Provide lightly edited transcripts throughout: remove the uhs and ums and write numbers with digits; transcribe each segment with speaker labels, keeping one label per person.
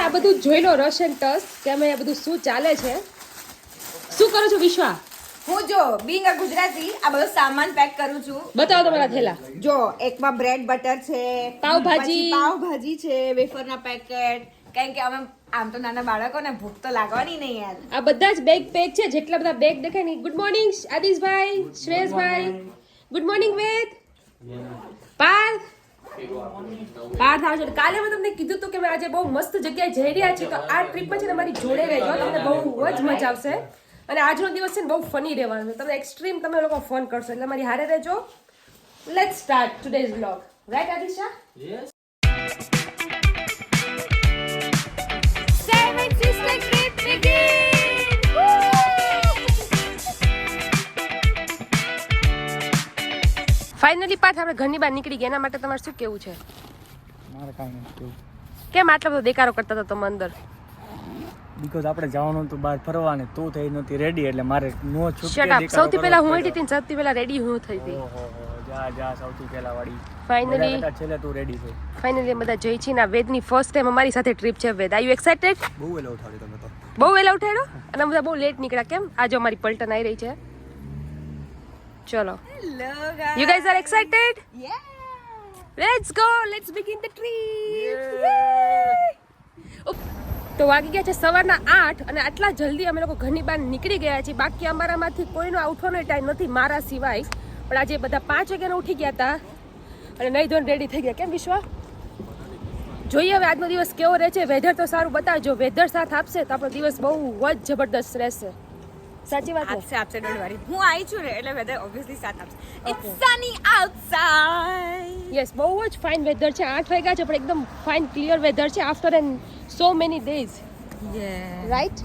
Speaker 1: આ બધું જોઈ લો રશ એન્ડ ટસ કે અમે આ બધું શું ચાલે છે. શું કરો છો વિશ્વા?
Speaker 2: હું જો બીંગ અ ગુજરાતી આ બધો સામાન પેક કરું છું.
Speaker 1: બતાવો તમારા થેલા.
Speaker 2: જો એકમાં બ્રેડ બટર છે, પાવભાજી છે, વેફરના પેકેટ. કારણ કે અમે આમ તો નાના બાળકોને ભૂખ તો લાગવાની નહીં યાર.
Speaker 1: આ બધા જ બેગ પેક છે, જેટલા બધા બેગ દેખાય ને. ગુડ મોર્નિંગ આદિશભાઈ, શ્રેયસભાઈ. Good morning Ved. પાર્થ આવે છે. કાલે મેં તમને કીધું હતું કે મેં આજે બહુ મસ્ત જગ્યાએ જઈ રહ્યા છીએ, તો આ ટ્રીપમાં છે ને અમારી જોડે રહેજો, તમને બહુ જ મજા આવશે. અને આજનો દિવસ છે ને બહુ ફની રહેવાનો છે, તમને એક્સ્ટ્રીમ તમે લોકો ફન કરશો, એટલે મારી હારે રહેજો. Let's start today's vlog. Right Adisha? Yes. Seven sister trip begin. Finally પાછા આપણે ઘરની બહાર નીકળી ગયા. એના માટે તમારે શું કેવું છે?
Speaker 3: મારે કાંઈ નથી કેવું.
Speaker 1: કેમ આટલો બધો દેકારો કરતા હતા તમે અંદર?
Speaker 3: બીકોઝ આપણે જવાનું તો બહાર ફરવા ને તું થઈ નહોતી રેડી, એટલે મારે નો છૂટકે
Speaker 1: શટ અપ. સૌથી પહેલા હું હતી ને સૌથી પહેલા રેડી હું થઈ હતી.
Speaker 3: ઓહો જા સૌથી પહેલા વાળી.
Speaker 1: ફાઇનલી
Speaker 3: છેલ્લે તું રેડી થઈ.
Speaker 1: ફાઇનલી બધા જઈ છીએ ના. વેદની ફર્સ્ટ ટાઈમ અમારી સાથે ટ્રીપ છે. વેદ, આર યુ એક્સાઇટેડ?
Speaker 3: બહુ વેલા ઉઠાડી તમે તો.
Speaker 1: બહુ વેલા ઉઠાડ્યો અને અમે બધા બહુ લેટ નીકળ્યા. કેમ? આજે અમારી પલટન આવી રહી છે. ચલો, you guys are excited?
Speaker 2: Yeah.
Speaker 1: Let's go, let's begin the trip. તો વાગી ગયા છે સવારના 8 અને આટલા જલ્દી અમે લોકો ઘરની બહાર નીકળી ગયા છીએ. બાકી અમારામાંથી કોઈનો ઉઠવાનો ટાઈમ નથી મારા સિવાય, પણ આજે બધા 5 વાગ્યાના ઉઠી ગયા હતા અને નહીં ધોઈને રેડી થઈ ગયા. કેમ વિશ્વા? જોઈએ હવે આજનો દિવસ કેવો રહે છે. વેધર તો સારું બતાવજો. વેધર સાથ આપશે તો આપણો દિવસ બહુ જ જબરદસ્ત રહેશે. સાચી વાત છે.
Speaker 2: આપશે ડોન્ટ વરી. હું આવી છું ને એટલે વેધર ઓબ્વિયસલી સાથ આપશે. It's Sunny outside.
Speaker 1: યસ, બહુ જ ફાઇન વેધર છે. 8 વાગ્યા છે પણ એકદમ ફાઇન ક્લિયર વેધર છે after an so many days.
Speaker 2: Yeah
Speaker 1: right?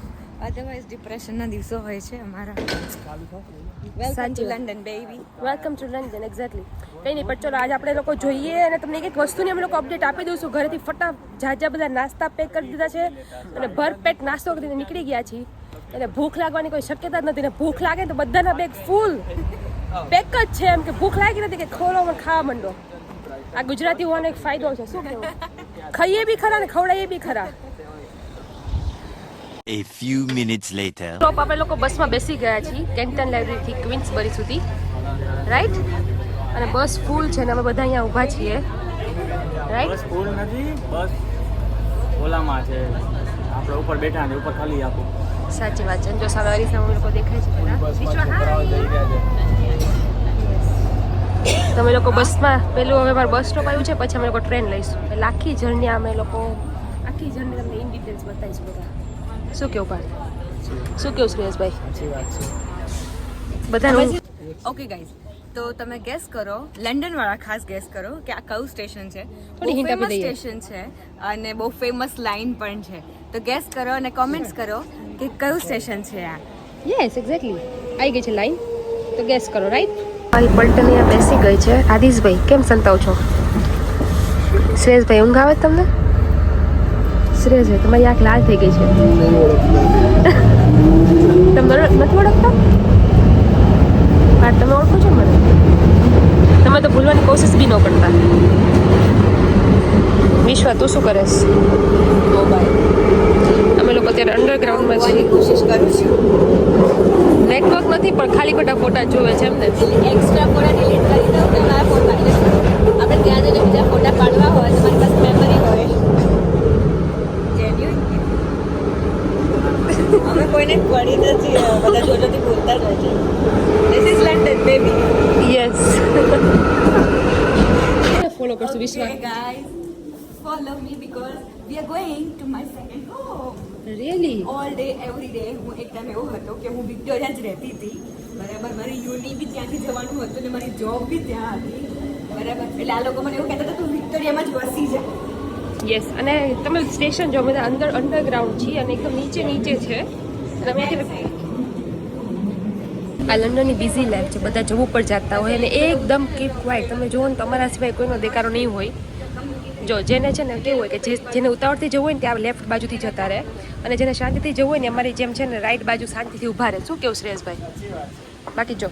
Speaker 2: Otherwise ડિપ્રેશનના દિવસો હોય છે અમારા.
Speaker 1: Welcome to
Speaker 2: London baby.
Speaker 1: Welcome to London. Exactly. કંઈ નહીં, પણ ચલો આજે આપણે લોકો જોઈએ અને તમને એક વસ્તુની અમે લોકો અપડેટ આપી દઈશું. ઘરેથી જાજા બધા નાસ્તા પેક કરી દીધા છે અને ભરપેટ નાસ્તો કરીને નીકળી ગયા છીએ. એટલે ભૂખ લાગવાની કોઈ શક્યતા જ નથી ને ભૂખ લાગે તો બધાના બેગ ફૂલ પેક જ છે. એમ કે ભૂખ લાગી નથી કે ખોલો અને ખાવા માંડો. આ ગુજરાતી હોવાનો એક ફાયદો છે. શું કહેવું? ખાઈએ બી ખરા ને ખવડાવીએ બી ખરા.
Speaker 4: A few minutes later.
Speaker 1: તો આપણે લોકો બસમાં બેસી ગયા છીએ કેન્ટન લાઇબ્રેરીથી ક્વીન્સબરી સુધી. રાઈટ? અને બસ ફૂલ છે ને અમે બધા અહીંયા ઊભા છીએ. રાઈટ?
Speaker 3: બસ ફૂલ નથી, બસ ઓલામાં છે. આપણે ઉપર બેઠા ને ઉપર ખાલી આપો.
Speaker 1: સાચી વાત છે. જો સવારી સામે લોકો દેખાય છે પેલા. તમે લોકો બસમાં પેલું હવે મારું બસ સ્ટોપ આવ્યું છે, પછી અમે લોકો ટ્રેન લઈશું. એટલે આખી જર્ની અમે લોકો આખી જર્ની તમને ઇન ડિટેલ્સ બતાવીશું બધા. શું કેવું પાર્થ? શું કેવું શ્રેયસભાઈ?
Speaker 3: સાચી વાત છે.
Speaker 1: બધાનું
Speaker 2: ઓકે ગાઈઝ, તો તમે ગેસ કરો, લંડન વાળા ખાસ ગેસ કરો કે આ કયું સ્ટેશન છે.
Speaker 1: થોડી hint આપી દઈએ.
Speaker 2: સ્ટેશન છે અને બહુ ફેમસ લાઈન પણ છે. તો ગેસ કરો અને કોમેન્ટ્સ કરો કે કયું સ્ટેશન છે આ.
Speaker 1: Yes, exactly. આવી ગઈ છે લાઈન, તો ગેસ કરો. રાઈટ? મારી પલટન અહીંયા બેસી ગઈ છે. આદિશભાઈ કેમ સંતાવ છો? શ્રેયસભાઈ ઊંઘ આવે તમને? શ્રેયસભાઈ તમારી આંખ લાલ થઈ ગઈ છે. તમે નથી ઓળખતા? હા, તમે ઓળખો છો મને? તમે તો ભૂલવાની કોશિશ બી ન કરતા. વિશ્વા તું શું કરેશ? અમે લોકો અત્યારે અંડરગ્રાઉન્ડમાં છીએ.
Speaker 2: કોશિશ કરું છું.
Speaker 1: નેટવર્ક નથી પણ ખાલી ખોટા ફોટા જોવે છે એમને.
Speaker 2: એક્સ્ટ્રા ફોટા ડિલીટ કરી દઉં તો મારા ફોટા આપણે ત્યાં જઈને બીજા ફોટા પાડવા હોય તો મારી પાસે મેમરી હોય. અમે કોઈને પડી નથી, બધા જોડોથી બોલતા જ હોય છે. This is London baby.
Speaker 1: Yes. Follow કરશું વિશ્વા.
Speaker 2: Okay guys, follow me because we are going to my second home.
Speaker 1: Really?
Speaker 2: All day, every day. હું એક ટાઈમ એવો હતો કે હું વિક્ટોરિયા જ રહેતી હતી. બરાબર? મારી યુની બી ત્યાંથી જવાનું હતું ને મારી જોબ બી ત્યાં હતી. બરાબર? એટલે આ લોકો મને એવું કહેતા હતા તું વિક્ટોરિયામાં જ વસી જા.
Speaker 1: યસ. અને તમે સ્ટેશન જો બધા અંડરગ્રાઉન્ડ છીએ અને એકદમ નીચે છે. અને અમે આ લંડનની બિઝી લાઈફ છે. બધા જવું પર જતા હોય અને એકદમ કીપ ક્વાઇટ. તમે જુઓ ને તમારા સિવાય કોઈનો દેખાડો નહીં હોય. જો જેને છે ને કેવું હોય કે જેને ઉતાવળથી જવું હોય ને ત્યાં લેફ્ટ બાજુથી જતા રહે અને જેને શાંતિથી જવું હોય ને અમારી જેમ છે ને રાઈટ બાજુ શાંતિથી ઊભા રહે. શું કેવું શ્રેયસભાઈ? બાકી જો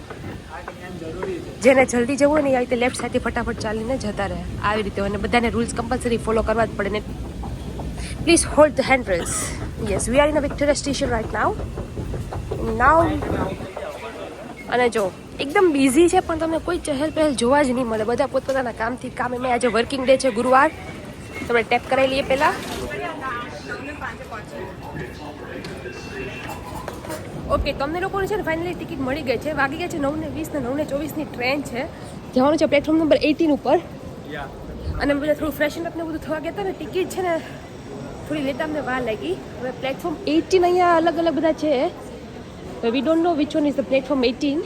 Speaker 1: જેને જલ્દી જવું હોય ને એ આવી રીતે લેફ્ટ સાઈડથી ફટાફટ ચાલીને જતા રહે. આવી રીતે અને બધાને રૂલ્સ કમ્પલસરી ફોલો કરવા જ પડે ને Please hold the handrails. Yes, we are in a Victoria station right now. અને જો એકદમ બિઝી છે પણ તમને કોઈ ચહેલ પહેલ જોવા જ નહીં મળે. બધા પોતપોતાના કામથી કામ. એમાં આજે વર્કિંગ ડે છે, ગુરુવાર. તમે ટેપ કરાવી લઈએ પહેલાં. ઓકે, તમને લોકોને છે ને ફાઇનલી ટિકિટ મળી ગઈ છે. વાગી ગયા છે 9:20 ને 9:24ની ટ્રેન છે. જવાનું છે પ્લેટફોર્મ નંબર 18 ઉપર. અને બધા થોડું ફ્રેશન અપ ને બધું થવા ગયા હતા ને. ટિકિટ છે ને થોડી લેટ અમને વાર લાગી. હવે પ્લેટફોર્મ 18 અહીંયા અલગ અલગ બધા છે. We don't know which one is the platform 18.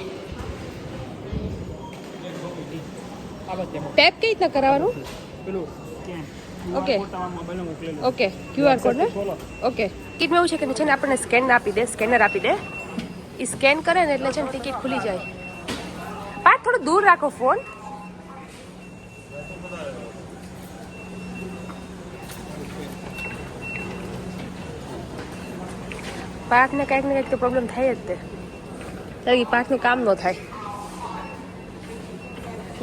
Speaker 1: Tap કઈ રીતના કરાવવાનું? ઓકે ઓકે, QR કોડ ને? ઓકે. ટિકિટમાં એવું છે કે છે ને આપણને સ્કેનર આપી દે. એ સ્કેન કરે ને એટલે છે ને ટિકિટ ખુલી જાય. પાછ થોડું દૂર રાખો ફોન. પાર્કને કંઈક ને કંઈક તો પ્રોબ્લેમ થાય જ તે. કારણ કે પાર્કનું કામ ન થાય.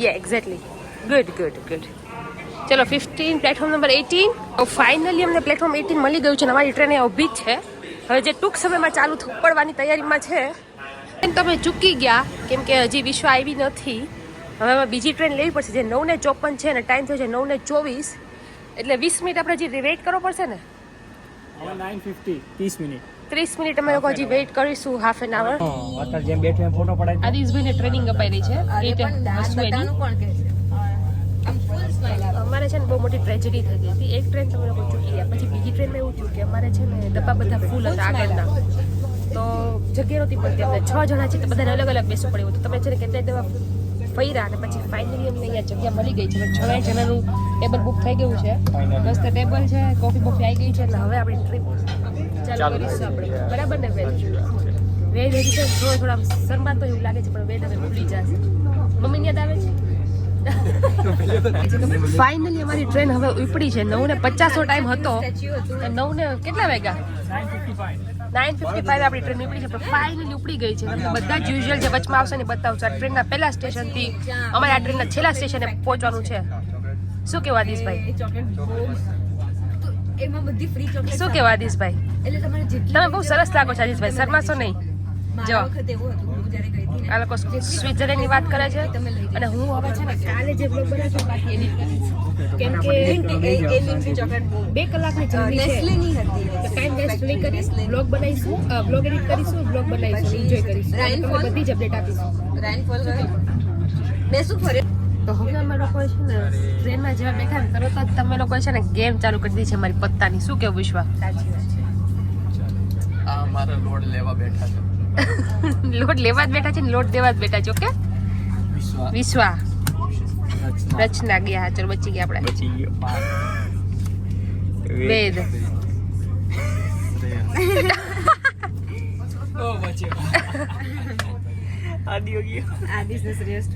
Speaker 1: યા એક્ઝેક્ટલી. ગુડ. ચલો 15 પ્લેટફોર્મ નંબર 18. ફાઇનલી અમને પ્લેટફોર્મ 18 મળી ગયું છે. અમારી ટ્રેન અહીંયા ઊભી જ છે. હવે જે ટૂંક સમયમાં ચાલુ પડવાની તૈયારીમાં છે. તમે ચૂકી ગયા કેમ કે હજી વિશ્વ આવી નથી. હવે અમે બીજી ટ્રેન લેવી પડશે જે 9:54 છે અને ટાઈમ થયો છે 9:24. એટલે 20 મિનિટ આપણે હજી વેઇટ કરવો પડશે ને. 30 મિનિટ અમે લોકો હજી વેઇટ કરીશું. Half an આવર.
Speaker 3: અત્યારે જેમ બેઠે ફોટો પડાય.
Speaker 1: આદિશભાઈને ટ્રેનિંગ અપાઈ રહી છે. અમારે છે ને બહુ મોટી ટ્રેજેડી થઈ ગઈ હતી. એક ટ્રેન તમે લોકો ચૂકી ગયા. પછી બીજી ટ્રેનમાં એવું થયું કે અમારે છે ને ડબ્બા બધા ફૂલ હતા આગળના. તો જગ્યા નહોતી પડતી. અમને 6 જણા છે તો બધાને અલગ અલગ બેસવું પડ્યું. તો તમે છે ને કેટલાય દવા ફર્યા અને પછી ફાઇનલી અમને અહીંયા જગ્યા મળી ગઈ છે. 6 જણાનું ટેબલ બુક થઈ ગયું છે. મસ્ત ટેબલ છે, કોફી આવી ગઈ છે. એટલે હવે આપણી ટ્રીપ ચાલુ કરીશું આપણે. બરાબર ને વેદ હજી તો થોડા શરમાત તો એવું લાગે છે પણ વેદ હવે ભૂલી જશે. મમ્મી યાદ આવે છે. ફાઇનલી અમારી ટ્રેન હવે ઉપડી છે. 9:50 ટાઈમ હતો. 9 કેટલા વાગ્યા? 9:55 આપણી ટ્રેન ઉપડી છે. પણ ફાઇનલી ઉપડી ગઈ છે. તમને બધા જ યુઝ્યુઅલ જે વચમાં આવશે ને બતાવું છું. આ ટ્રેનના પહેલા સ્ટેશનથી અમારે આ ટ્રેનના છેલ્લા સ્ટેશને પહોંચવાનું છે. શું કહેવું આદિશભાઈ?
Speaker 2: એમાં બધી ફ્રી ચોકલેટ.
Speaker 1: શું કહેવું આદિશભાઈ?
Speaker 2: એટલે તમારે જેટલી
Speaker 1: તમે બહુ સરસ લાગો છો આદિશભાઈ. શરમાશો નહીં. જો
Speaker 2: આ વખતે એવું હતું હું જ્યારે ગઈ હતી ને
Speaker 1: આ લોકો સ્વિટ્ઝરલેન્ડની વાત કરે છે. અને હું હવે છે ને કાલે જે બ્લોગ બનાવશું બાકી એડિટ કરીશ. કેમ કે
Speaker 2: એલિયનની ચોકલેટ બહુ
Speaker 1: 2 કલાકની જર્ની છે.
Speaker 2: નેસ્લેની હતી.
Speaker 1: ટાઈમ વેસ્ટ નહીં કરીશ. બ્લોગ બનાવીશું, બ્લોગ એડિટ કરીશું, બ્લોગ બનાવીશું, એન્જોય કરીશું. તમને બધી જ અપડેટ આપીશું.
Speaker 2: રેનફોલ બેસું ફરે.
Speaker 1: તો હવે અમે લોકો છે ને ટ્રેનમાં જેવા બેઠા ને તરત જ તમે લોકો છે ને ગેમ ચાલુ કરી દીધી છે મારી પત્તાની. શું કેવું વિશ્વા?
Speaker 2: સાચી વાત છે.
Speaker 5: આ મારા લોડ લેવા બેઠા છે.
Speaker 1: લોટ લેવા જ બેઠા છે ને લોટ દેવા જ બેઠા છે. ઓકે વિશ્વા રચના ગયા. ચલો બચી ગયા આપણે.
Speaker 3: બચી ગયો.
Speaker 1: વેદ
Speaker 5: ઓ બચ્યો.
Speaker 3: આદિ હો ગયો.
Speaker 2: આદિશ ને શ્રેયસ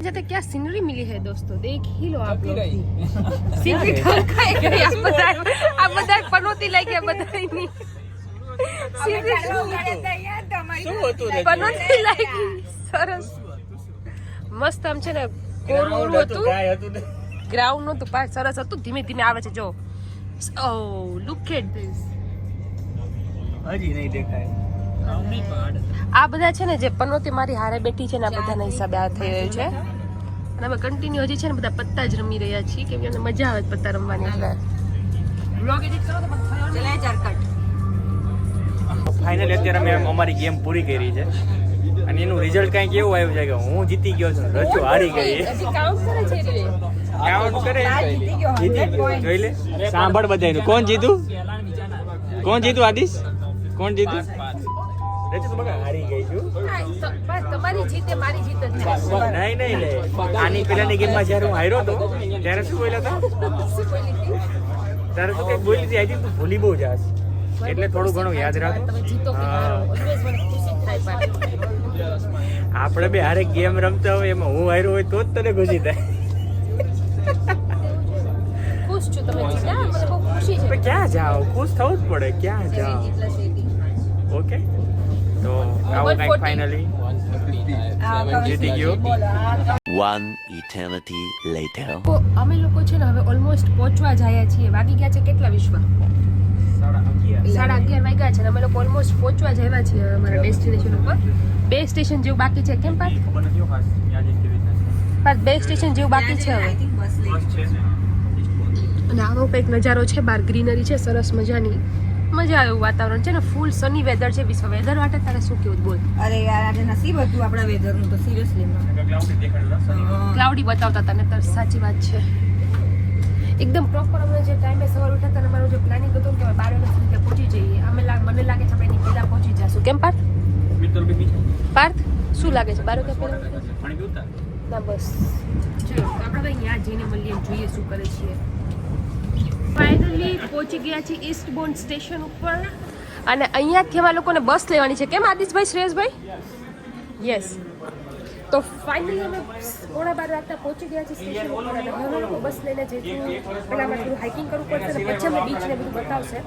Speaker 1: जाते क्या सीनरी मिली है दोस्तों, देख ही लो आप लोग. सीनरी ઠરકાઈ ગઈ. આ બધા પનોતી લઈ ગયા બધા ની. પનોતી લઈ ગઈ. સરસ મસ્ત આમ છે ને કોરું હતું. ગ્રાઉન્ડ નહોતું પાછ સરસ હતું. ધીમે ધીમે આવે છે. જો ઓ લુક એટ ધીસ.
Speaker 3: હજી નહીં દેખાય.
Speaker 1: આ બધા છે ને જે પનોતી મારી હારે બેઠી છે ને આ બધાના હિસાબે આ થઈ રહ્યું છે. અને અમે કન્ટિન્યુ હજી છે ને બધા પત્તા જ રમી રહ્યા છીએ કેમ કે અમને મજા આવે પત્તા રમવાની. એટલે વ્લોગ એડિટ કરો તો
Speaker 2: ચલે ચારકટ.
Speaker 3: ફાઇનલી અત્યારે અમે અમારી ગેમ પૂરી કરી છે અને એનું રિઝલ્ટ કંઈક એવું આવ્યું છે કે હું જીતી ગયો છું, રચુ હારી ગઈ.
Speaker 1: હજી કાઉન્ટ કરે છે રે.
Speaker 3: કાઉન્ટ કરે જીતી ગયો. જોઈ લે સાંભળ બધાયનું. કોણ જીતું? કોણ જીતું આદિશ? કોણ જીતું? રચુ તો બગા હારી ગઈ છું.
Speaker 1: બસ તમારી જીતે મારી જીત જ છે.
Speaker 3: નહીં લે આની પેલાની ગેમમાં જ્યારે હું હાર્યો હતો ત્યારે શું બોલ્યા હતા? ત્યારે તું કંઈક બોલી હતી. આઈ તું ભૂલી બહુ જાસ એટલે થોડું ઘણું યાદ રાખો.
Speaker 1: તમે જીતો કે હારો ઓલવેઝ મને ખુશી થાય. પણ
Speaker 3: આપણે બે હારે ગેમ રમતા હોય એમાં હું હાર્યો હોય તો જ તને ખુશી થાય.
Speaker 1: ખુશ છું તમે જીત્યા. મને બહુ ખુશી છે.
Speaker 3: પણ ક્યાં જાઓ? ખુશ થવું જ પડે. ક્યાં જાઓ? ઓકે તો આવું કંઈક ફાઇનલી જીતી ગયો.
Speaker 4: One eternity later.
Speaker 1: તો અમે લોકો છે ને હવે ઓલમોસ્ટ પહોંચવા જયા છીએ. વાગી ગયા છે કેટલા વિશ્વ? 11:30 વાગ્યા છે ને અમે લોકો ઓલમોસ્ટ પહોંચવા જયા છીએ અમારા ડેસ્ટિનેશન ઉપર. 2 સ્ટેશન જેવું બાકી છે. કેમ પાર્થ? પાર્થ 2 સ્ટેશન જેવું બાકી છે હવે. અને આવો કંઈક નજારો છે, બહાર ગ્રીનરી છે સરસ મજાની. મજા આવે એવું વાતાવરણ છે ને, ફૂલ સની વેધર છે. વિશ્વ વેધર માટે તારે શું કેવું બોલ?
Speaker 2: અરે યાર આજે નસીબ હતું આપણા વેધરનું તો સિરિયસલી
Speaker 1: ક્લાઉડી બતાવતા તને તો સાચી વાત છે. એકદમ પ્રોપર અમે જે ટાઈમે સવાર ઉઠ્યા હતા અમારું જે પ્લાનિંગ હતું કે 12 વાગે પહોંચી જઈએ. મને લાગે છે આપણે એની પહેલા પહોંચી જશું. કેમ પાર્થ? પાર્થ શું લાગે છે 12 વાગે પહેલા? ના બસ ચલો આપણે ભાઈ ત્યાં જઈને મળીએ, જોઈએ શું કરે છીએ. ફાઇનલી પહોંચી ગયા છીએ ઈસ્ટબોર્ન સ્ટેશન ઉપર અને અહીંયાથી અમારા લોકોને બસ લેવાની છે. કેમ આદિશભાઈ, શ્રેયસભાઈ? યસ. તો ફાઇનલી અમે 12:15 વાગતા પહોંચી ગયા છીએ સ્ટેશન ઉપર અને હવે અમે લોકો બસ લઈને જઈશું. પહેલાં અમારે થોડું હાઇકિંગ કરવું પડશે અને પછી અમે બીચને બધું બતાવશે.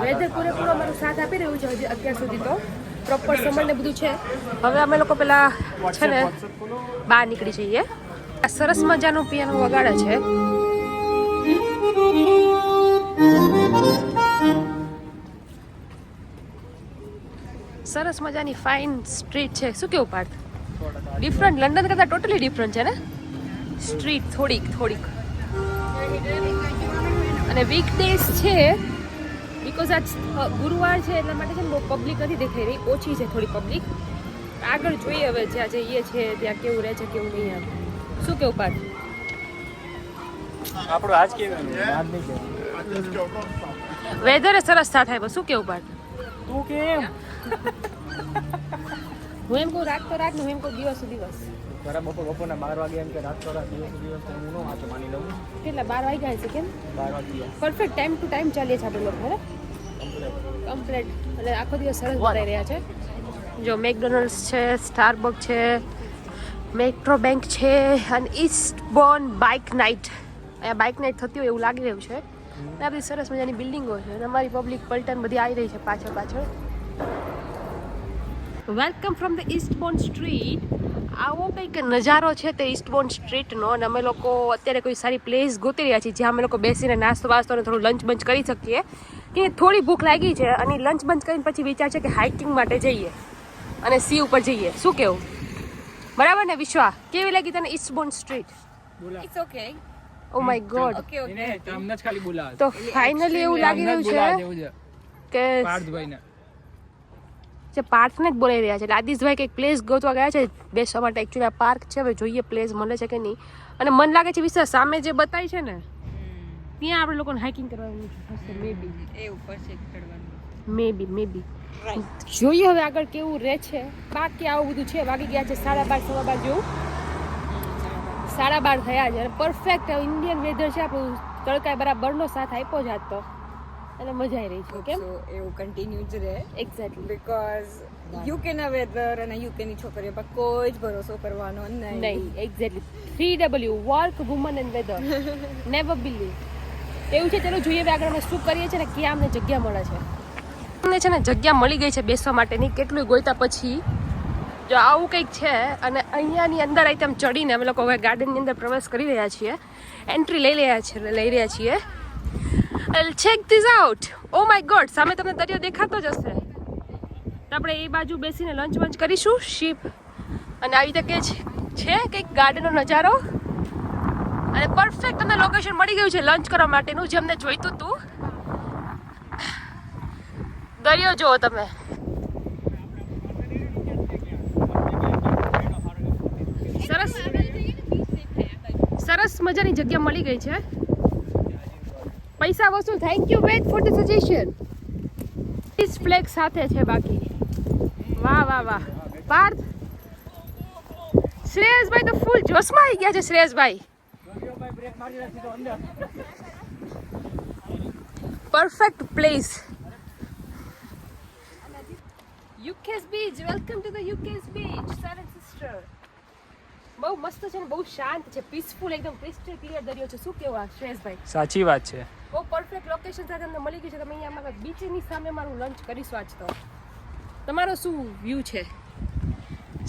Speaker 1: વેધર પૂરેપૂરો અમારો સાથ આપી રહ્યું છે હજી અત્યાર સુધી તો પ્રોપર સમય ને બધું છે. હવે અમે લોકો પેલા છે ને બહાર નીકળી જઈએ. આ સરસ મજાનું પિયાનો વગાડે છે. સરસ મજાની ફાઇન સ્ટ્રીટ છે. શું કેવું પાર્થ? ડિફરન્ટ, લંડન કરતાં ટોટલી ડિફરન્ટ છે ને સ્ટ્રીટ થોડીક. અને વીકડેઝ છે બીકોઝ આજ ગુરુવાર છે એટલા માટે છે ને બહુ પબ્લિક નથી દેખાઈ રહી, ઓછી છે થોડી પબ્લિક. આગળ જોઈએ હવે જ્યાં જઈએ છીએ ત્યાં કેવું રહે છે કેવું નહીં. શું કેવું પાર્થ?
Speaker 3: આપણું આજ કેવું
Speaker 1: વેધરે સરસ સાથે આવ્યો. શું કેવું પાર્થ?
Speaker 3: તું કેમ
Speaker 1: હું એમ કહું રાત તો રાત, હું એમ કહું દિવસ તો દિવસ.
Speaker 3: બરાબર બપોરના 12 વાગે એમ કે રાત તો રાત દિવસ તો હું નો વાંચો માની લઉં.
Speaker 1: કેટલા 12 વાગ્યા છે? કેમ
Speaker 3: 12 વાગ્યા
Speaker 1: પરફેક્ટ ટાઈમ ટુ ટાઈમ ચાલીએ છીએ આપણે લોકો. હે કમ્પ્લીટ એટલે આખો દિવસ સરસ ભરાઈ રહ્યા છે. જો મેકડોનલ્ડ્સ છે, સ્ટારબક છે, મેટ્રો બેંક છે અને ઈસ્ટબોર્ન બાઇક નાઇટ. અહીંયા બાઇક નાઇટ થતી હોય એવું લાગી રહ્યું છે. આ બધી સરસ મજાની બિલ્ડિંગો છે અને અમારી પબ્લિક પલટન બધી આવી રહી છે પાછળ. Welcome from the Eastbourne street. આવો કંઈક નજારો છે તે ઈસ્ટબોર્ન સ્ટ્રીટનો અને અમે લોકો અત્યારે કોઈ સારી પ્લેસ ગોતી રહ્યા છીએ જ્યાં અમે લોકો બેસીને નાસ્તો વાસ્તો અને થોડું લંચ બંચ કરી શકીએ. કે થોડી ભૂખ લાગી છે અને લંચ બંચ કરીને પછી વિચાર છે કે હાઇકિંગ માટે જઈએ અને સી ઉપર જઈએ. શું કેવું? બરાબર ને વિશ્વા? કેવી લાગી તને Eastbourne street?
Speaker 2: It's okay.
Speaker 1: Oh my god.
Speaker 2: Okay
Speaker 3: તમને જ ખાલી બોલાવે
Speaker 1: તો ફાઇનલી એવું લાગી રહ્યું છે કે
Speaker 3: પાર્થભાઈને
Speaker 1: જે પાર્થને જ બોલાવી રહ્યા છે. એટલે આદિશભાઈ કંઈક પ્લેસ ગોતવા ગયા છે બેસવા માટે. એકચ્યુઅલી આ પાર્ક છે, હવે જોઈએ પ્લેસ મળે છે કે નહીં. અને મને લાગે છે વિશ્વાસ સામે જે બતાવી છે ને ત્યાં આપણે લોકોને હાઇકિંગ કરવાનું હશે મેબી.
Speaker 2: એ ઉપર છે ચડવાનું.
Speaker 1: મેબી જોઈએ હવે આગળ કેવું રહે છે. બાકી આવું બધું છે. વાગી ગયા છે 12:30 સવા 12 જેવું. 12:30 થયા છે અને પરફેક્ટ ઇન્ડિયન વેધર છે. આપણું તડકાએ બરાબરનો સાથ આપ્યો જ આજ તો અને મજા આવી રહી છે. કેમ
Speaker 2: So, એવું કન્ટિન્યુ જ રહે
Speaker 1: એક્ઝેક્ટલી.
Speaker 2: બીકોઝ યુકેના વેધર અને યુકેની છોકરીઓ પર કોઈ જ ભરોસો કરવાનો નહીં.
Speaker 1: Exactly 3W work woman and weather never believe એવું છે. ચલો જોઈએ હવે આગળ અમે શું કરીએ છીએ ને ક્યાં અમને જગ્યા મળે છે. અમને છે ને જગ્યા મળી ગઈ છે બેસવા માટેની. કેટલું ગોઈતા પછી જો આવું કંઈક છે અને અહીંયાની અંદર આવી તેમ ચડીને અમે લોકો હવે ગાર્ડનની અંદર પ્રવેશ કરી રહ્યા છીએ. એન્ટ્રી લઈ રહ્યા છીએ. Check this out. O my God, સામે તમને દરિયો દેખાતો જ હશે. તો આપણે એ બાજુ બેસીને લંચ વંચ કરીશું શીપ અને આવી રીતે કે છે કંઈક ગાર્ડનનો નજારો અને પરફેક્ટ તમને લોકેશન મળી ગયું છે લંચ કરવા માટેનું જે અમને જોઈતું હતું. દરિયો જુઓ તમે. સરસ મજાની જગ્યા મળી ગઈ છે. પૈસા વસૂલ. Thank you wait for the suggestion. Peace flag સાથે છે બાકી. વાહ પાર્થ, શ્રેયસભાઈ તો ફૂલ જોશમાં આવી ગયા છે. શ્રેયસભાઈ perfect place. UK's beach. Welcome to the UK's beach sir and sister. બહુ મસ્ત છે ને બહુ શાંત છે. પીસફુલ એકદમ ક્રિસ્ટલ ક્લિયર દરિયો છે. શું કેવું આ શ્રેયસભાઈ?
Speaker 3: સાચી વાત છે.
Speaker 1: બહુ પરફેક્ટ લોકેશન સાથે અમને મળી ગઈ છે. તમે અહીંયા અમારા બીચની સામે મારું લંચ કરીશું આજ. તો તમારો શું વ્યૂ છે?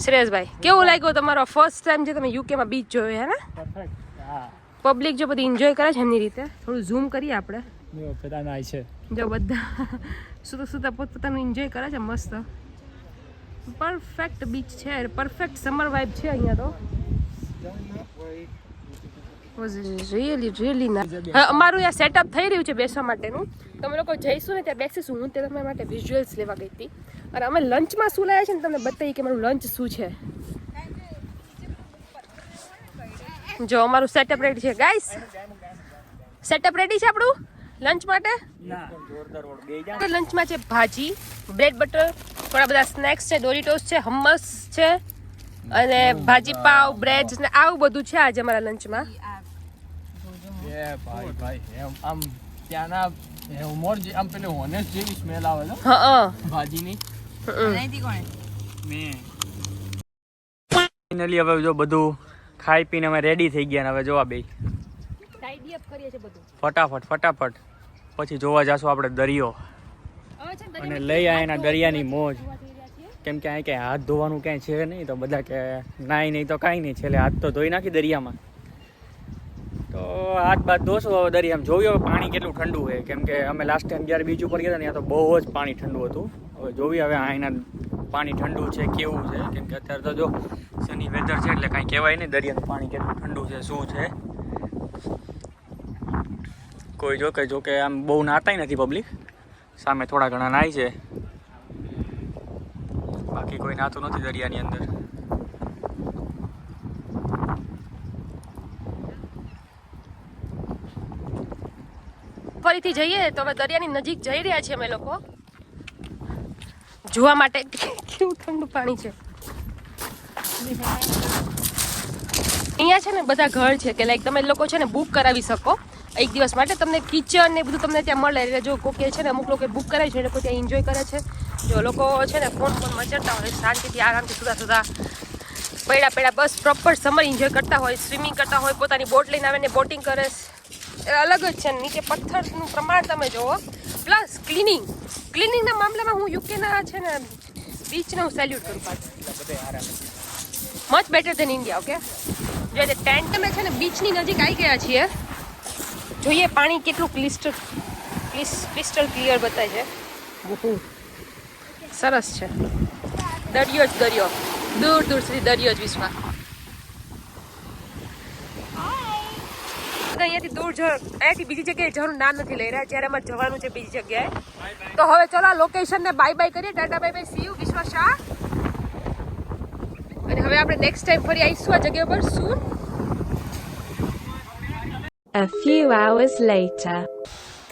Speaker 1: શ્રેયસભાઈ કેવું લાગ્યું તમારો ફર્સ્ટ ટાઈમ જે તમે યુકેમાં બીચ જોયો હે ને? પબ્લિક જો બધી એન્જોય કરે છે એમની રીતે. થોડું ઝૂમ કરીએ આપણે. જો બધા સુતા પોતપોતાનું એન્જોય કરે છે મસ્ત. પરફેક્ટ બીચ છે, પરફેક્ટ સમર વાઇબ છે અહીંયા તો. રિયલી અમારું આ સેટઅપ થઈ રહ્યું છે બેસવા માટેનું. તમે લોકો જઈશું ને ત્યાં બેસીશું. હું તે તમારા માટે વિઝ્યુઅલ્સ લેવા ગઈ હતી અને અમે લંચમાં શું લાવ્યા છે ને તમને બતાવી કે મારું લંચ શું છે. જો અમારું સેટઅપ રેડી છે ગાઈસ. સેટઅપ રેડી છે આપણું લંચ માટે. લંચમાં છે ભાજી, બ્રેડ બટર, થોડા બધા સ્નેક્સ છે, ડોરિટોસ છે, હમ્મસ છે અને ભાજી પાવ, બ્રેડ ને આવું બધું છે આજે અમારા લંચમાં.
Speaker 5: ભાઈ આમ ત્યાંના આમ પેલું હોનેસ્ટ જેવી સ્મેલ આવે છે
Speaker 1: હા
Speaker 5: ભાજીની.
Speaker 3: ફાઇનલી હવે જો બધું ખાઈ પીને અમે રેડી થઈ ગયા ને હવે જોવા બે
Speaker 1: ટાઈડી અપ કરીએ છે બધું
Speaker 3: ફટાફટ પછી જોવા જાશું આપણે દરિયો અને લઈ આ એના દરિયાની મોજ. કેમ કે અહીં ક્યાંય હાથ ધોવાનું ક્યાંય છે નહીં તો બધા કે નાય નહીં તો કાંઈ નહીં, છેલ્લે હાથ તો ધોઈ નાખી દરિયામાં. તો હાથ બાદ ધોશું હવે દરિયામાં. જોઈએ હવે પાણી કેટલું ઠંડુ હોય. કેમ કે અમે લાસ્ટ ટાઈમ જ્યારે બીચ ઉપર ગયા હતા ત્યાં તો બહુ જ પાણી ઠંડુ હતું. હવે જોઈએ હવે અહીંના પાણી ઠંડુ છે કેવું છે. કેમ કે અત્યારે તો જો સની વેધર છે એટલે કાંઈ કહેવાય નહીં દરિયાનું પાણી કેટલું ઠંડુ છે શું છે. કોઈ જો કે આમ બહુ નાતાય નથી પબ્લિક. સામે થોડા ઘણા નાય છે, બાકી કોઈ નાતું નથી દરિયાની અંદર.
Speaker 1: ફરીથી જઈએ તો હવે દરિયાની નજીક જઈ રહ્યા છીએ અમે લોકો જોવા માટે કેવું ઠંડુ પાણી છે. અહીંયા છે ને બધા ઘર છે કે લાઈક તમે લોકો છે ને બુક કરાવી શકો એક દિવસ માટે. તમને કિચન ને બધું તમને ત્યાં મળે. એટલે જો કોકે છે ને અમુક લોકો બુક કરાવી છે એ લોકો ત્યાં એન્જોય કરે છે. જો લોકો છે ને ફોન મચડતા હોય શાંતિથી આરામથી સુધા પડ્યા બસ પ્રોપર સમર એન્જોય કરતા હોય, સ્વિમિંગ કરતા હોય, પોતાની બોટ લઈને આવે ને બોટિંગ કરે. અલગ જ છે. નીચે પથ્થરનું પ્રમાણ તમે જુઓ. પ્લસ ક્લિનિંગના મામલામાં હું યુકેના છે ને બીચને હું સેલ્યુટ કરું પાછું. Much better than India. Okay જો ટેન્ટ અમે છે ને બીચની નજીક આવી ગયા છીએ. જોઈએ પાણી કેટલું ક્રિસ્ટલ ક્લિયર બતાવે છે. સરસ છે. દરિયો જ દરિયો, દૂર સુધી દરિયો જ વિશ્વા. અહીંયાથી દૂર અહીંયાથી બીજી જગ્યાએ જવાનું નામ નથી લઈ રહ્યા જ્યારે અમારે જવાનું છે બીજી જગ્યાએ. તો હવે ચલો આ લોકેશનને બાય બાય કરીએ. Tata bye bye, see you Vishwa Shah. અને હવે આપણે નેક્સ્ટ ટાઈમ ફરી આવીશું આ જગ્યા પર સૂન.
Speaker 6: A few hours later.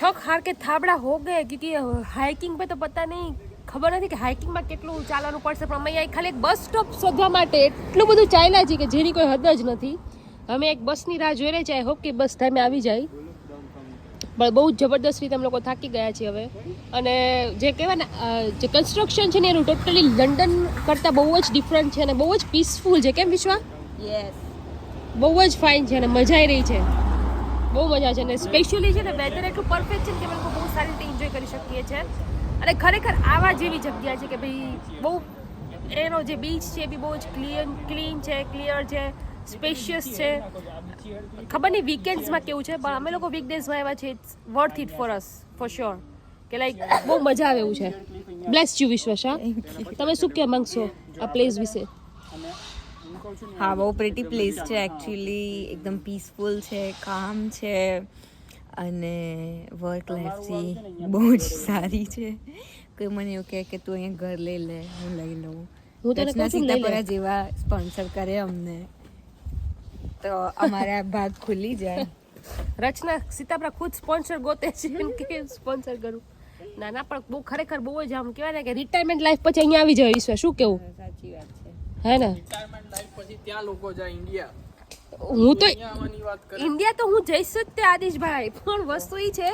Speaker 1: थक हार के थाबड़ा हो गए क्योंकि हाइकिंग पे तो पता नहीं, ખબર નથી કે હાઇકિંગમાં કેટલું ચાલવાનું પડશે. પણ અમે અહીંયા ખાલી એક બસ સ્ટોપ શોધવા માટે એટલું બધું ચાલ્યા છે કે જેની કોઈ હદ જ નથી. અમે એક બસની રાહ જોઈ રહ્યા છીએ. આઈ હોપ કે બસ ટાઈમે આવી જાય. પણ બહુ જબરદસ્ત રીતે અમે લોકો થાકી ગયા છીએ હવે. અને જે કહેવાય ને જે કન્સ્ટ્રક્શન છે ને એનું ટોટલી લંડન કરતાં બહુ જ ડિફરન્ટ છે અને બહુ જ પીસફુલ છે. કેમ વિશ્વા?
Speaker 2: યસ,
Speaker 1: બહુ જ ફાઇન છે અને મજા આવી રહી છે. બહુ મજા છે અને સ્પેશિયલી છે ને વેધર એટલું પરફેક્ટ છે કે અમે લોકો બહુ સારી રીતે એન્જોય કરી શકીએ છીએ. અને ખરેખર આવા જેવી જગ્યા છે કે ભાઈ બહુ એનો જે બીચ છે એ બી બહુ જ ક્લીન છે, ક્લિયર છે, સ્પેશિયસ છે. ખબર નહીં વીકેન્ડ્સમાં કેવું છે પણ અમે લોકો વીકડેઝમાં આવ્યા છે. It's worth it for us for sure કે લાઈક બહુ મજા આવે એવું છે. બ્લેસ યુ વિશ્વાસા. તમે શું કહેવા માંગશો આ પ્લેસ વિશે?
Speaker 2: હા, બહુ પ્રિટી પ્લેસ છે એકચ્યુઅલી. એકદમ પીસફુલ છે, કામ છે અને વર્ક લાઈફ બહુ જ સારી છે. કોઈ મને એવું કહે કે તું અહીંયા ઘર લઈ લે, હું લઈ લઉં.
Speaker 1: હું તને કહું છું લઈ લે.
Speaker 2: સીતાપરા જેવા સ્પોન્સર કરે અમને તો અમારા ભાગ ખુલી જાય.
Speaker 1: રચના સીતાપરા ખુદ સ્પોન્સર ગોતે છે એમ કે સ્પોન્સર કરું. ના પણ બહુ ખરેખર બહુ જ આમ કહેવાય ને કે રિટાયરમેન્ટ લાઈફ પછી અહીંયા આવી જાય વિશ્વા. શું કેવું?
Speaker 2: સાચી વાત છે.
Speaker 1: હે ને?
Speaker 5: રિટાયરમેન્ટ લાઈફ પછી ત્યાં લોકો જાય ઇન્ડિયા.
Speaker 1: હું તો
Speaker 5: આવવાની વાત કરે.
Speaker 1: ઇન્ડિયા તો હું જઈશ જ તે આદિશભાઈ. પણ વસ્તુ એ છે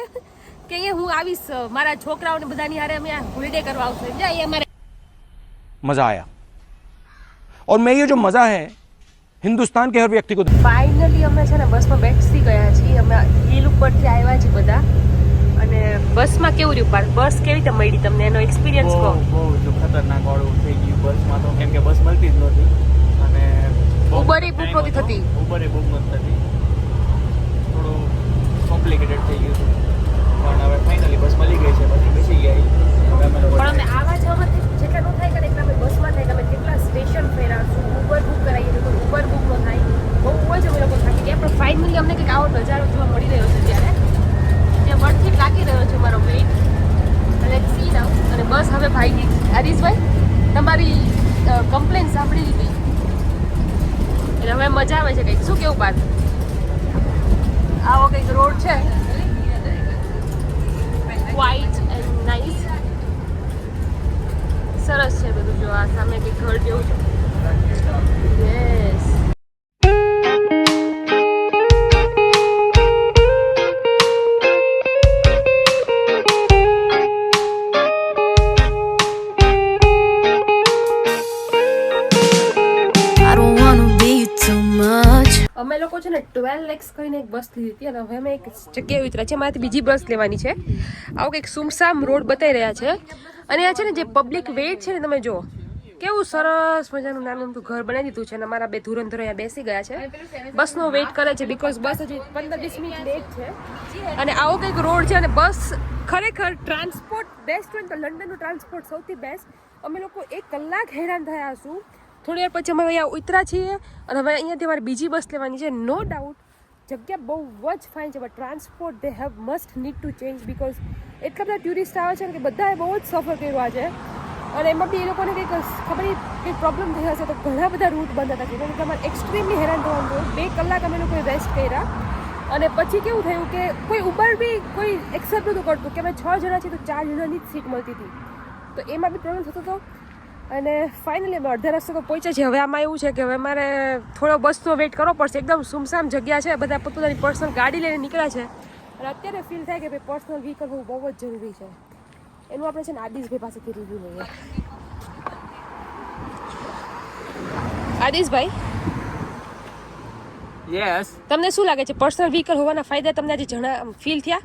Speaker 1: કે અહીંયા હું આવીશ મારા છોકરાઓને બધાની હારે અમે હોલિડે કરવા આવશું. અહીંયા અમારે
Speaker 7: मज़ा आया और मैं ये जो मज़ा है हिंदुस्तान के हर व्यक्ति को
Speaker 1: ફાઇનલી અમે છે ને બસમાં બેસી ગયા છીએ. અમે હિલ ઉપરથી આવ્યા છીએ બધા અને બસ બસમાં કેવું રહ્યું પાર્થ? બસ કેવી રીતે મળી તમને? એનો એક્સપિરિયન્સ કહો.
Speaker 3: બહુ જો ખતરનાક વાળું થઈ ગયું બસમાં તો, કેમ કે બસ મળતી જ નહોતી અને
Speaker 1: ઉબર એ બુક નહોતી થતી.
Speaker 3: ઉબર એ બુક નહોતી થતી, થોડું કોમ્પ્લિકેટેડ થઈ ગયું હતું. પણ હવે ફાઇનલી બસ મળી ગઈ છે, પછી બેસી ગયા. હવે અમે લોકો
Speaker 1: પણ અમે આવા જવામાં જેટલા ન થાય કે એટલા અમે બસમાં થાય કે અમે કેટલા સ્ટેશન ફેર્યા છું, ઉબર બુક કરાવીએ તો ઉબર બુક ન થાય, બહુ જ અમે લોકો થાકી ગયા. પણ ફાઇનલી અમને કંઈક આવો નજારો જોવા મળી રહ્યો છે ત્યારે જે વર્થિટ લાગી રહ્યો છે મારો વેઇટ. અને સી નાવ અને બસ હવે ભાઈ ગઈ. હરીશભાઈ તમારી કમ્પ્લેન સાંભળી લીધી એટલે હવે મજા આવે છે કંઈક. શું કેવું પાર્થ? આવો કંઈક રોડ છે, વ્હાઈટ એન્ડ નાઇસ, સરસ છે બધું. જો આ સામે કંઈક ઘર જેવું છે. Yes.
Speaker 6: I don't wanna be too much.
Speaker 1: અમે લોકો છે ને 12X કરીને એક બસ લીધી હતી અને હવે અમે એક જગ્યાએ ઉતર્યા છે. મારાથી બીજી બસ લેવાની છે. આવો કંઈક સુમસામ રોડ બતાવી રહ્યા છે અને આ છે ને જે પબ્લિક વેઇટ છે ને, તમે જો કેવું સરસ મજાનું નાનું અમથું ઘર બનાવી દીધું છે અને અમારા બે ધુરંધરો અહીંયા બેસી ગયા છે, બસનો વેઇટ કરે છે બીકોઝ બસ હજી 15-20 મિનિટ લેટ છે. અને આવો કંઈક રોડ છે અને બસ ખરેખર ટ્રાન્સપોર્ટ બેસ્ટ હોય તો લંડનનું ટ્રાન્સપોર્ટ સૌથી બેસ્ટ. અમે લોકો 1 કલાક હેરાન થયા છું. થોડી વાર પછી અમે અહીંયા ઉતર્યા છીએ અને હવે અહીંયાથી અમારે બીજી બસ લેવાની છે. નો ડાઉટ જગ્યા બહુ જ ફાઇન છે, but transport they have must need to change because એટલા બધા ટુરિસ્ટ આવે છે ને કે બધાએ બહુ જ સફર કર્યો આજે. અને એમાં બી એ લોકોને કંઈક ખબર નહીં કંઈક પ્રોબ્લેમ થઈ હશે તો ઘણા બધા રૂટ બંધ હતા, જેના લીધે અમારે એક્સ્ટ્રીમલી હેરાન થવાનું થયું. 2 કલાક અમે લોકોએ રેસ્ટ કર્યા અને પછી કેવું થયું કે કોઈ ઉબર બી કોઈ એક્સેપ્ટ નહોતું કરતું કે અમે 6 જણા છીએ તો 4 જણાની જ સીટ મળતી હતી, તો એમાં બી પ્રોબ્લેમ થતો હતો. અને ફાઇનલી અમે અડધા રસ્તે તો પહોંચ્યા છીએ. હવે આમાં એવું છે કે હવે મારે થોડો બસનો વેઇટ કરવો પડશે. એકદમ સુમસામ જગ્યા છે, બધા પોતાની પર્સનલ ગાડી લઈને નીકળ્યા છે અને અત્યારે ફીલ થાય કે ભાઈ પર્સનલ વ્હીકલ હોવું બહુ જ જરૂરી છે. એનું આપણે છે ને આદિશભાઈ પાસેથી રિવ્યુ લઈએ. આદિશભાઈ,
Speaker 5: યસ.
Speaker 1: તમને શું લાગે છે પર્સનલ વ્હીકલ હોવાના ફાયદા તમને આજે ફીલ થયા?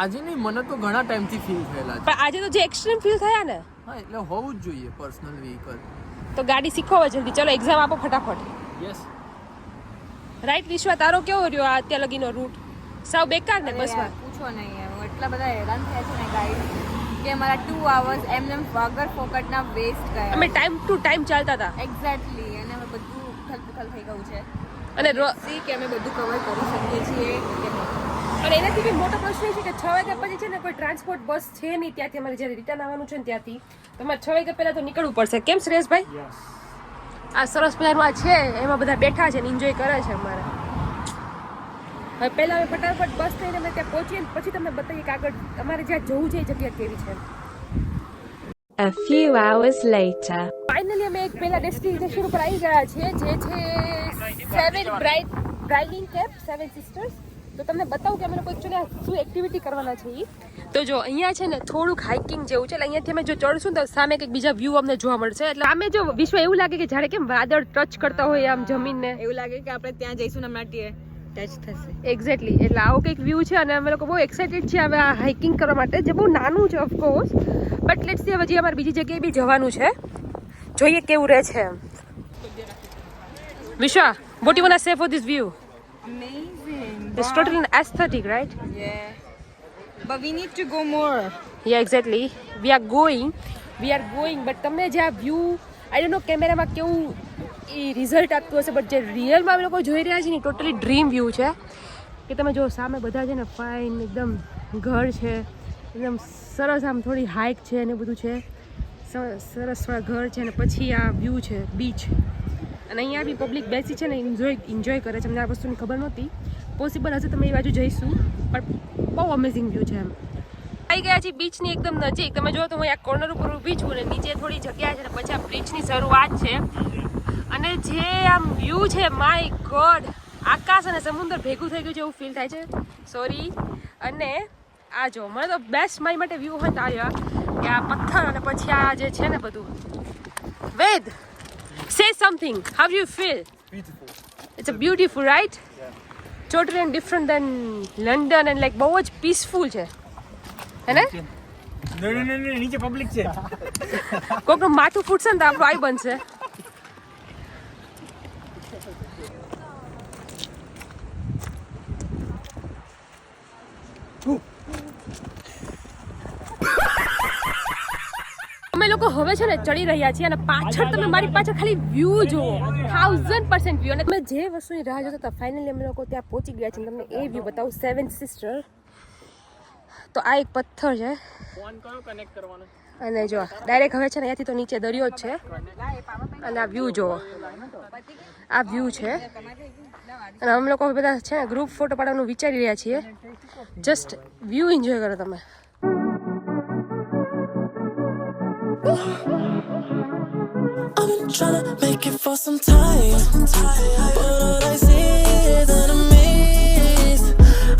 Speaker 5: આજે નહીં, મને તો ઘણા ટાઈમથી ફીલ થયેલા છે.
Speaker 1: પણ આજે તો જે એક્સ્ટ્રીમ ફીલ થયા ને,
Speaker 5: હા, એટલે હોવું જ જોઈએ પર્સનલ વ્હીકલ.
Speaker 1: તો ગાડી શીખો હવે જલ્દી. ચલો એક્ઝામ આપો ફટાફટ.
Speaker 5: યસ.
Speaker 1: રાઈટ વિશ્વા, તારો કેવો રહ્યો આ અત્યાર લગીનો રૂટ? સાવ બેકાર ને બસમાં?
Speaker 2: પૂછો નહીં યાર, એટલા બધા હેરાન થયા છે ને ગાઈડ કે અમારા 2 hours એમને વગર ફોકટના વેસ્ટ ગયા.
Speaker 1: અમે ટાઈમ ટુ ટાઈમ ચાલતા હતા.
Speaker 2: એક્ઝેક્ટલી. અને હવે બધું ઉથલ-પુથલ થઈ ગયું છે
Speaker 1: અને
Speaker 2: સી કે અમે બધું કવર કરી શકીએ છીએ કે નહીં.
Speaker 1: અને એનાથી બી મોટો પ્રશ્ન એ છે કે 6 વાગ્યા પછી છે ને કોઈ ટ્રાન્સપોર્ટ બસ છે નહીં ત્યાંથી અમારે જ્યારે રિટર્ન આવવાનું છે ને ત્યાંથી તમારે 6 વાગ્યા પહેલાં તો નીકળવું પડશે. કેમ શ્રેયસભાઈ? આ સરસ મજાનું આ છે એમાં બધા બેઠા છે ને એન્જોય કરે છે અમારે. હવે પહેલાં અમે ફટાફટ બસ થઈને અમે ત્યાં પહોંચીએ ને પછી તમને બતાવીએ કે આગળ અમારે જ્યાં જવું છે એ જગ્યા કેવી છે.
Speaker 6: A few hours later.
Speaker 1: Finally અમે એક પહેલા ડેસ્ટિનેશન ઉપર આવી ગયા છીએ જે છે 7 બ્રાઇડિંગ કેપ 7 સિસ્ટર્સ. તો તમને બતાવું કે અમે લોકો એકચ્યુઅલી શું એક્ટિવિટી કરવાના છે એ. તો જો અહીંયા છે ને થોડુંક હાઇકિંગ જેવું છે એટલે અહીંયાથી અમે જો ચડશું તો સામે કંઈક બીજા વ્યૂ અમને જોવા મળશે. એટલે અમે જો વિશ્વ એવું લાગે કે જ્યારે કેમ વાદળ ટચ કરતા હોય આમ જમીનને,
Speaker 2: એવું લાગે કે આપણે ત્યાં જઈશું ને હમણાં ટચ થશે.
Speaker 1: એક્ઝેક્ટલી. એટલે આવો કંઈક વ્યૂ છે અને અમે લોકો બહુ એક્સાઇટેડ છીએ હવે આ હાઇકિંગ કરવા માટે, જે બહુ નાનું છે ઓફકોર્સ, બટ લેટ્સ સી હવે જે અમારે બીજી જગ્યાએ બી જવાનું છે, જોઈએ કેવું રહે છે. વિશ્વા, what you wanna say for this view?
Speaker 2: Amazing.
Speaker 1: It's totally an aesthetic, right?
Speaker 2: Yeah. But we need to go more.
Speaker 1: Yeah, exactly. We are going, but તમે જે આ વ્યૂ આઈ ડોન્ટ નો કેમેરામાં કેવું એ રિઝલ્ટ આપતું હશે, but જે રિયલમાં અમે લોકો જોઈ રહ્યા છીએ ને ટોટલી ડ્રીમ વ્યૂ છે. કે તમે જો સામે બધા છે ને ફાઇન એકદમ ઘર છે, એકદમ સરસ આમ થોડી હાઇક છે અને બધું છે, સરસ થોડા ઘર છે અને પછી આ વ્યૂ છે બીચ. અને અહીંયા બી પબ્લિક બેસી છે ને એન્જોય કરે છે. અમને આ વસ્તુની ખબર નહોતી. પોસિબલ હશે તમે એ બાજુ જઈશું, પણ બહુ અમેઝિંગ વ્યૂ છે. એમ આવી ગયા છીએ બીચની એકદમ નજીક. તમે જો તો હું આ કોર્નર ઉપર ઊભી છું ને નીચે થોડી જગ્યા છે ને પછી આ બ્રિજની શરૂઆત છે. અને જે આમ વ્યૂ છે, માય ગોડ, આકાશ અને સમુદ્ર ભેગું થઈ ગયું છે એવું ફીલ થાય છે. સોરી. અને આ જો મને તો બેસ્ટ મારી માટે વ્યૂ હોય તો આવ્યા કે આ પથ્થર અને પછી આ જે છે ને બધું. વેદ, say something. How do you feel?
Speaker 3: Beautiful.
Speaker 1: It's a beautiful, right? Yeah. Totally different than London and like બહુ જ પીસફુલ છે. હે ને
Speaker 3: નીચે પબ્લિક છે.
Speaker 1: કોકનું માથું ફૂટશે ને તો આપણું આઈ બનશે. અમે લોકો હવે છે ને ચડી રહ્યા છીએ અને પાછળ તમે મારી પાછળ ખાલી વ્યૂ જુઓ 1000% વ્યૂ. અને તમે જે વસ્તુની રાહ જોતા હતા ફાઇનલી અમે લોકો ત્યાં પહોંચી ગયા છીએ. તમને એ વ્યૂ બતાવું સેવન સિસ્ટર. તો આ એક પથ્થર છે અને જો ડાયરેક્ટ હવે છે ને અહીંયાથી તો નીચે દરિયો જ છે અને આ વ્યૂ જુઓ. આ વ્યૂ છે અને અમે લોકો બધા છે ને ગ્રુપ ફોટો પાડવાનું વિચારી રહ્યા છીએ. જસ્ટ વ્યૂ એન્જોય કરો તમે.
Speaker 8: I've been trying to make it for some time, but all I see is enemies.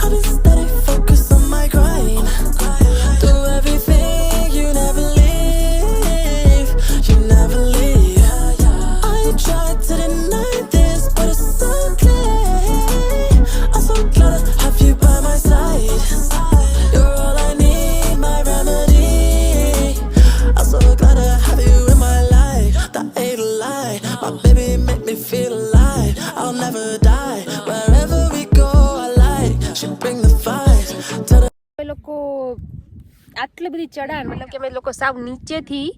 Speaker 8: I've been steady focused on my grind. Do everything, you never leave, you never leave. I tried to deny this, but it's so clear. I'm so glad to have you by my side. You're all I need, my remedy. I'm so glad to have you in my life. That ain't a lie. My baby make me feel alive. I'll never die. Wherever we go, I like. She bring the vibes.
Speaker 1: અમે લોકો આટલી બધી ચઢાણ મતલબ કે અમે લોકો સાવ નીચેથી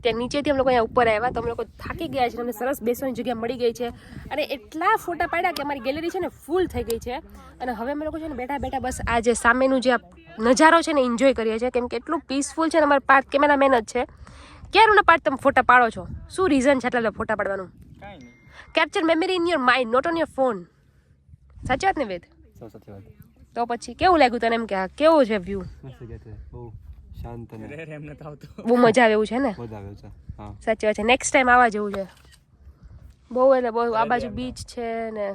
Speaker 1: અમે લોકો અહીંયા ઉપર આવ્યા તો અમે લોકો થાકી ગયા છે. અમને સરસ બેસવાની જગ્યા મળી ગઈ છે અને એટલા ફોટા પાડ્યા કે અમારી ગેલેરી છે ને ફૂલ થઈ ગઈ છે. અને હવે અમે લોકો છે ને બેઠા બેઠા બસ આ જે સામેનું જે નજારો છે ને એન્જોય કરીએ છીએ કેમ કે એટલું પીસફુલ છે ને. અમારા પાર્ટ કેમેરામેન જ છે. ક્યારનું પાર્ટ તમે ફોટા પાડો છો? શું રીઝન છે આટલા બધા ફોટા પાડવાનું? Capture memory in your mind not on your phone. સાચી વાત ને વેદ? તો પછી કેવું લાગ્યું તને? એમ કે આ કેવો છે વ્યૂ? બહુ મજા આવે એવું છે ને? સાચી વાત છે. નેક્સ્ટ ટાઈમ આવવા જેવું છે બહુ. એટલે બહુ આ બાજુ બીચ છે ને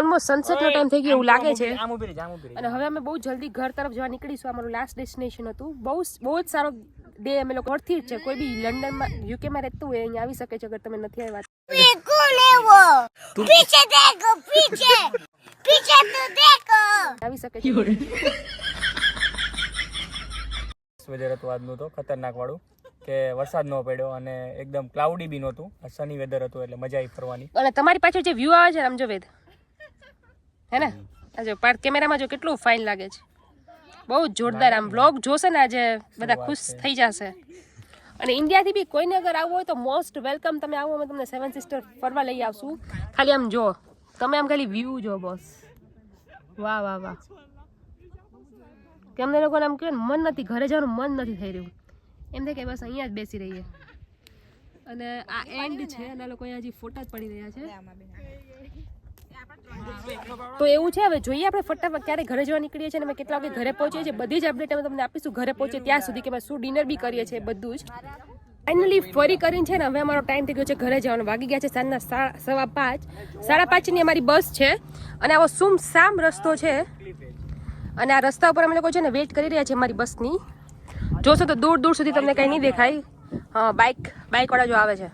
Speaker 1: ઓલમોસ્ટ સનસેટનો ટાઈમ થઈ ગયો એવું લાગે છે. અને હવે અમે બહુ જલ્દી ઘર તરફ જવા નીકળીશું. અમારું લાસ્ટ ડેસ્ટિનેશન હતું. બહુ જ સારો ડે અમે લોકો વર્થ ઇટ છે. કોઈ બી લંડનમાં યુકેમાં રહેતું હોય અહીંયા આવી શકે છે અગર તમે નથી આવ્યા. આવી શકે છે.
Speaker 3: વેધર હતું આજનું તો ખતરનાક વાળું કે વરસાદ ન પડ્યો અને એકદમ ક્લાઉડી બી નહોતું. સની વેધર હતું એટલે મજા આવી ફરવાની.
Speaker 1: અને તમારી પાછળ જે વ્યૂ આવે છે આમ જો વેદ હે ને આજે પાર્ટ કેમેરામાં જો કેટલું ફાઇન લાગે છે. બહુ જોરદાર. આમ વ્લોગ જોશે ને આજે બધા ખુશ થઈ જશે. અને ઇન્ડિયાથી બી કોઈને અગર આવવું હોય તો મોસ્ટ વેલકમ. તમે આવો અમે તમને સેવન સિસ્ટર ફરવા લઈ આવશું. ખાલી આમ જો તમે આમ ખાલી વ્યૂ જો બોસ. વાહ વાહ વાહ. કે અમને લોકોને આમ કહેવાય મન નથી ઘરે જવાનું મન નથી થઈ રહ્યું. એમ થાય કે બસ અહીંયા જ બેસી રહીએ. અને આ એન્ડ છે અને લોકો અહીંયા હજી ફોટા જ પડી રહ્યા છે. તો એવું છે હવે જોઈએ આપણે ફટાફટ ક્યારે ઘરે જવા નીકળીએ છીએ અને અમે કેટલા વાગે ઘરે પહોંચીએ છીએ બધી જ અપડેટ અમે તમને આપીશું ઘરે પહોંચીએ ત્યાં સુધી કે અમે શું ડિનર બી કરીએ છીએ બધું જ. ફાઇનલી ફરી કરીને છે ને હવે અમારો ટાઈમ થઈ ગયો છે ઘરે જવાનો. વાગી ગયા છે સાંજના 5:15. 5:30ની અમારી બસ છે અને આવો સુમસામ રસ્તો છે અને આ રસ્તા ઉપર અમે લોકો છે ને વેઇટ કરી રહ્યા છીએ અમારી બસની. જોશો તો દૂર દૂર સુધી તમને કંઈ નહીં દેખાય. હા બાઇકવાળા જો આવે છે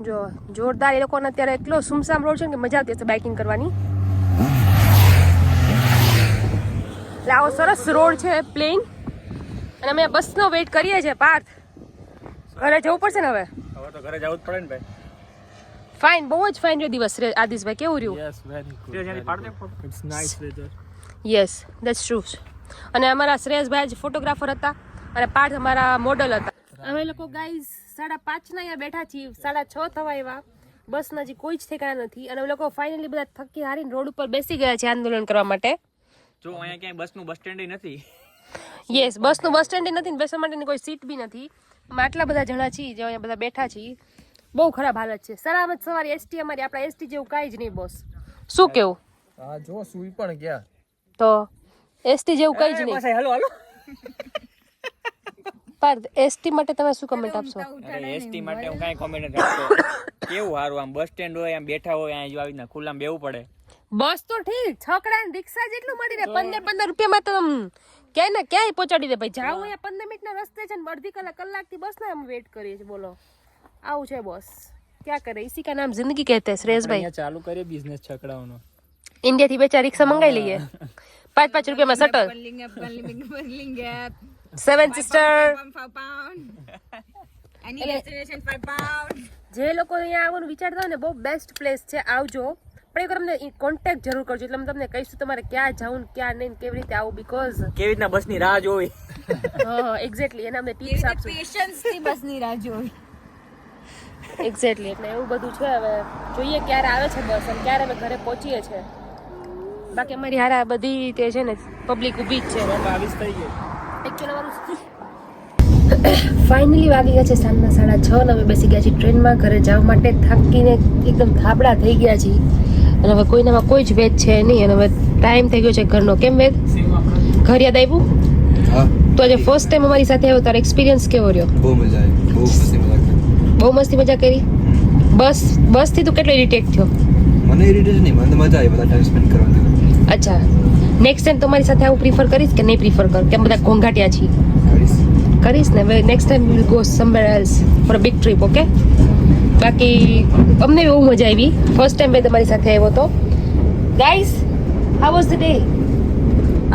Speaker 1: જો જોરદાર. એ લોકોને અત્યારે એટલો સુમસામ રોડ છે ને કે મજા આવતી હશે બાઇકિંગ કરવાની. એટલે આવો સરસ રોડ છે પ્લેન અને અમે બસનો વેઇટ કરીએ છીએ. પાર્થ ઘરે જવું પડશે ને હવે
Speaker 3: તો ઘરે જવું જ પડે ને ભાઈ.
Speaker 1: ફાઇન બહુ જ ફાઇન રહ્યો દિવસ. આદિશભાઈ કેવું રહ્યું? Yes that's true. અને અમારા શ્રેયસભાઈ જ ફોટોગ્રાફર હતા અને પાર્થ અમારા મોડલ હતા. અમે લોકો ગાઈઝ 5:30ના અહીંયા બેઠા છીએ. 6:30 થવા એવા. બસ નજીક કોઈ જ ઠેકાણા નથી અને અમે લોકો ફાઇનલી બધા થકી હારીને રોડ ઉપર બેસી ગયા છે આંદોલન કરવા માટે.
Speaker 3: જો અહીંયા ક્યાંય બસનું બસ સ્ટેન્ડ નથી.
Speaker 1: યસ બસનું બસ સ્ટેન્ડ નથી ને બેસવા માટેની કોઈ સીટ બી નથી. અમે આટલા બધા જણા છીએ જે અહીંયા બધા બેઠા છીએ. બહુ ખરાબ હાલત છે. સલામત સવારી એસટી અમારી. આપણા એસટી જેવું કાંઈ જ નહીં બોસ. શું કેવું?
Speaker 5: હા જો સુઈ પણ ગયા
Speaker 1: તો એસટી જેવું કંઈ જ નહીં.
Speaker 3: હાલો હાલો.
Speaker 1: પાર્થ એસટી માટે તમે શું કમેન્ટ આપશો?
Speaker 3: એસટી માટે હું કાંઈ કોમેન્ટ નથી આપતો. કેવું સારું આમ બસ સ્ટેન્ડ હોય આમ બેઠા હોય અહીંયા જો આવી રીતના ખુલ્લામાં બેવું પડે.
Speaker 1: બસ તો ઠીક છકડા ને રિક્ષા જેટલું મળી રહે. 15 રૂપિયામાં તો ક્યાંય ને ક્યાંય પહોંચાડી દે ભાઈ. જાવ અહીંયા 15 મિનિટના રસ્તે છે ને અડધી કલાકથી બસ ને અમે વેટ કરીએ છીએ. બોલો આવું છે બોસ. ક્યાં કરે? इसी का नाम जिंदगी कहते हैं श्रेयस भाई.
Speaker 3: ચાલુ કરીએ બિઝનેસ છકડાઓનો.
Speaker 1: इंडिया થી બેચા રિક્ષા મંગાવી લઈએ. 5 રૂપિયામાં શટલ. Seven sister. જે લોકો અહીંયા આવવાનું વિચારતા હોય ને બહુ બેસ્ટ પ્લેસ છે, આવજો. પણ એક વાર અમને કોન્ટેક્ટ જરૂર કરજો એટલે અમે તમને કહીશું તમારે ક્યાં જવું ક્યાં નહીં કેવી રીતે આવું, બીકોઝ
Speaker 3: કેવી રીતના બસની રાહ જોવી.
Speaker 1: હા એક્ઝેક્ટલી એને અમને ટિપ્સ આપશું.
Speaker 2: પેશન્સથી બસની રાહ જોઈ.
Speaker 1: એક્ઝેક્ટલી એટલે એવું બધું છે. હવે જોઈએ ક્યારે આવે છે બસ અને ક્યારે અમે ઘરે પહોંચીએ છીએ. બાકી અમારી હારા બધી તે છે ને પબ્લિક ઊભી જ છે. ફાઇનલી વાગી ગયા છે સાંજના 6:30 અને અમે બેસી ગયા છીએ ટ્રેનમાં ઘરે જવા માટે. થાકીને એકદમ થાબડા થઈ ગયા છીએ અને હવે કોઈનામાં કોઈ જ વેદ છે નહીં અને હવે ટાઈમ થઈ ગયો છે ઘરનો. કેમ વેદ, ઘર યાદ આવ્યું? તો આજે ફર્સ્ટ ટાઈમ અમારી સાથે આવ્યો, તારો એક્સપિરિયન્સ કેવો રહ્યો?
Speaker 9: બહુ મજા આવી,
Speaker 1: બહુ મસ્તી મજા કરી. બસથી તું કેટલો ઇરિટેટ થયો?
Speaker 9: મને ઇરિટેશન નહીં, મને મજા આવી બધા ટાઈમ સ્પેન્ડ કરવાની.
Speaker 1: અચ્છા, નેક્સ્ટ ટાઈમ તમારી સાથે આવું પ્રિફર કરીશ કે નહીં પ્રિફર કર? કેમ બધા ઘોંઘાટિયા છીએ? કરીશ ને. હવે next time will go somewhere else for a big trip. Okay, બાકી અમને બહુ મજા આવી. ફર્સ્ટ ટાઈમ મેં તમારી સાથે આવ્યો તો. Guys, how was the day?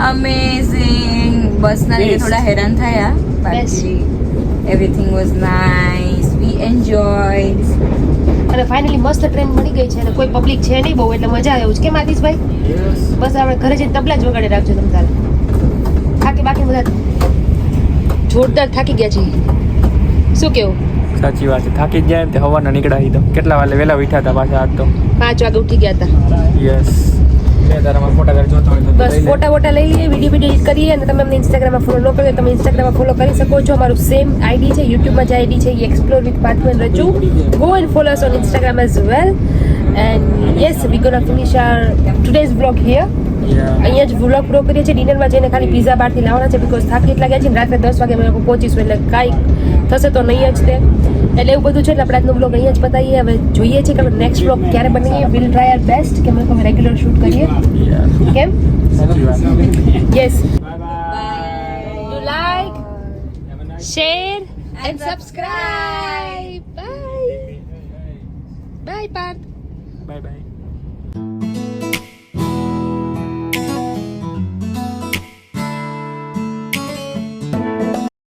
Speaker 2: Amazing. બસના લીધે થોડા હેરાન થયા, બાકી everything was nice. We enjoyed.
Speaker 1: અને ફાઇનલી મસ્ત ટ્રેન મળી ગઈ છે અને કોઈ પબ્લિક છે નહીં બહુ એટલે મજા આવે એવું છે. કેમ આદિશભાઈ? બસ આપણે ઘરે જઈને તબલા જ વગાડી રાખજો તમે તારે. બાકી બધા જોરદાર થાકી ગયા છે. શું કેવું?
Speaker 3: સાચી વાત છે, થાકી જ જાય ને તે હવાના નીકળ્યા તો. કેટલા વાગે વહેલા ઉઠ્યા હતા પાછા આજ તો?
Speaker 1: 5 વાગે ઉઠી ગયા હતા.
Speaker 3: યસ. તારામાં ફોટા જોતો હોય તો
Speaker 1: બસ ફોટા લઈ લઈએ, વિડીયો એડિટ કરીએ અને તમે અમને ઇન્સ્ટાગ્રામમાં ફોલો ન કરો તમે ઇન્સ્ટાગ્રામમાં ફોલો કરી શકો છો. અમારું સેમ આઈડી છે, યુટ્યુબમાં જે આઈડી છે એ explore with Parthu and Raju. Go and follow us on Instagram as well. And yes, we gonna finish our today's vlog here. અહીંયા જ વ્લોગ પૂરો કરીએ છીએ. ડિનરમાં જઈને ખાલી પીઝા બહારથી લાવવાના છે બીકોઝ થાકી એટલા ગયા છે ને. રાત્રે 10 વાગે અમે લોકો પહોંચીશું એટલે કાંઈ થશે તો નહીં જ તે. એટલે એવું બધું છે એટલે આપણે આજનો વ્લોગ અહીંયા જ પતાવીએ. હવે જોઈએ છીએ કે નેક્સ્ટ વ્લોગ ક્યારે બનાવીએ. વિલ ટ્રાય આર બેસ્ટ કે અમે લોકો રેગ્યુલર શૂટ કરીએ. કેમ? Yes. Do like, share and subscribe. Bye bye Parth.
Speaker 3: Bye by.